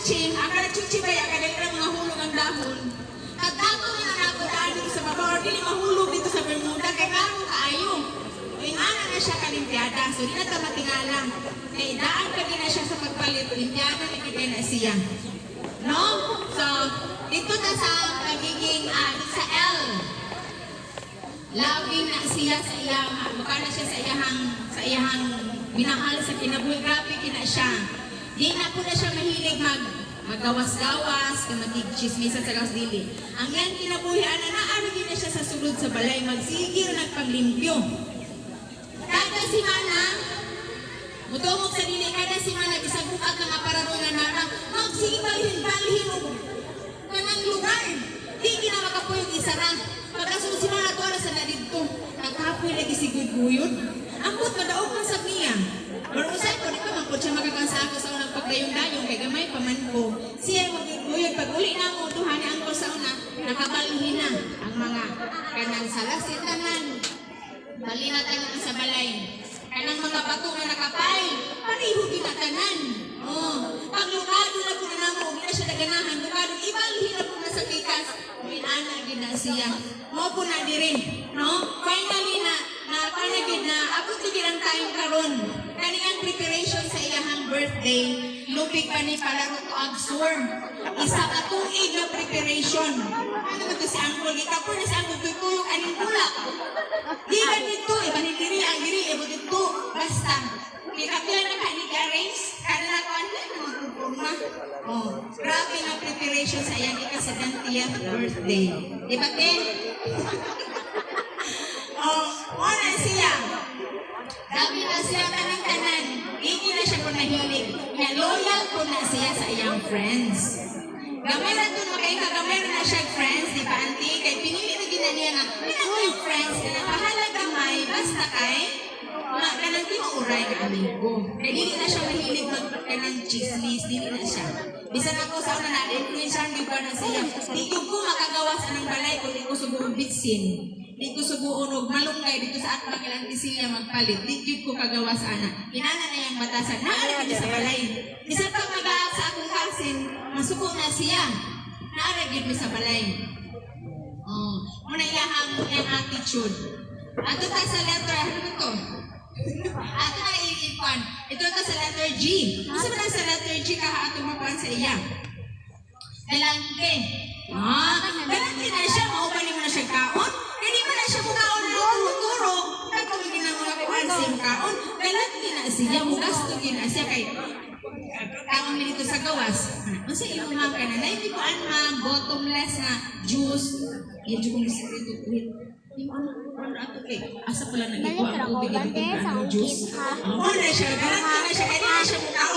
chuchi, akala chuchi ba akala lang mga hulog ang dahon. Kadako na nakudaan sa baba, dili mahulog dito sa Bermuda kay klaro kaayo. Ingana na siya kalimpiada, so di na ta matingala. Kay daan pa na siya sa pagpalit, olimpiada na kaya na siya. No? So, dito na sa pagiging sa L. Loving na siya sa iyang, mukha na siya sa iyang binahal sa kinabuhi. Grabe kina siya. Di na po na siya mahilig maggawas-gawas, magigchismisan sa gawas dili. Ang yan kinabuhi, naarugin na siya sa sulod sa balay, magsigil, nagpaglimpyo. Kada simana, mutungog sa dili, kada simana, bisag bukat ng aparador na nara, magsigil balhin mo kanang lugar. Di na makapuyog isara. Pagkasunod si mga tuwala sa nadito, nagkapoy lagi si Guyod. Ambot, madaog man sa niya. Marusay ko, di pa man po siya makakansa ako sa unang pagdayong-dayong, kay gamay paman ko. Siya mag-Guyod, pag uli na mo, tuhani ang ko sa una, nakabalhin na ang mga kanang salasitanan. Balinatan na sa balay. Kanang mga bato na nakapay, pariho ginatanan. Pag lugado na po na mo, hindi na siya naganahan, lugado, ibalhin na po na sa kikas, minana gina siya. Mo po na di rin, no? Finally na panagid na, abot ko din ang tayong karon. Kanilang preparation sa iyahang birthday, lupig pa ni palaro to absorb. Isa ka tuig na preparation. Ano ba ito si Angkol? Ikaw na si Angkol, tuyok, aning pula. Di ganito, ibanitiri ang diri, ibo dito, basta. Kapila na ka, ni-arrange, kada na ko, ano na mga pupurma. Grabe na preparation sa iyang ika-70th birthday. Diba, Ken? Una siya. Grabe na siya tanang-tanan. Hindi na siya po nahilig. Na loyal po na siya sa iyang friends. Gamay na ito, gamay na siya friends, di ba, auntie? Kaya pinili na gina niya na, pinag friends, na pahalag gamay, basta kay, kanang di mauray na amigo. Kaya hindi na siya mahilig magkanang chismis, hindi na siya. Bisan ako sa una na-influensyan, di ba na siya, di ko makagawas ng balay kung di ko subuong bitsin. Di ko subuong malunggay dito sa atma kailan di siya magpalit. Di ko kagawas ana. Inana na yung batasan. Naarag niya sa balay. Bisan pag mag-aak sa akong cousin, masuko na siya. Naarag yun sa balay. Muna iyahang yung attitude. Ato tayo sa letter, ano to? Ato na iipan. Ito to sa letter G. Gusto mo lang sa letter G kaha ato makuhan sa iya. Galante. Galante na siya. Maupanin mo na siya kaon. Hindi mo na siya mukaon turo. Nagpamigin na mga kuhan siya mukaon. Galante na siya. Mugastugin na siya kay kaon nito sa gawas. Ang sa ilumang ka na. Hindi ko anma, bottomless na juice. Yan dyan kong secret to quit. Hindi mo ano ato kay. Asa pala nagigwa ang ubig. Juice. Ano na siya. Galante na siya. Kaya na siya mukaon.